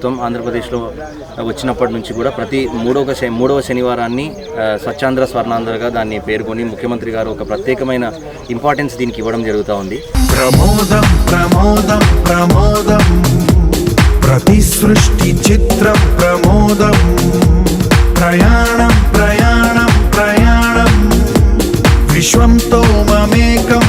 ప్రభుత్వం ఆంధ్రప్రదేశ్లో వచ్చినప్పటి నుంచి కూడా ప్రతి మూడవ శనివారాన్ని స్వచ్ఛాంధ్ర స్వర్ణాంధ్రగా దాన్ని పేర్కొని ముఖ్యమంత్రి గారు ఒక ప్రత్యేకమైన ఇంపార్టెన్స్ దీనికి ఇవ్వడం జరుగుతూ ఉంది. ప్రమోదం ప్రమోదం ప్రమోదం ప్రతి సృష్టి చిత్రం ప్రమోదం ప్రయాణం ప్రయాణం ప్రయాణం విశ్వంతో మమేకం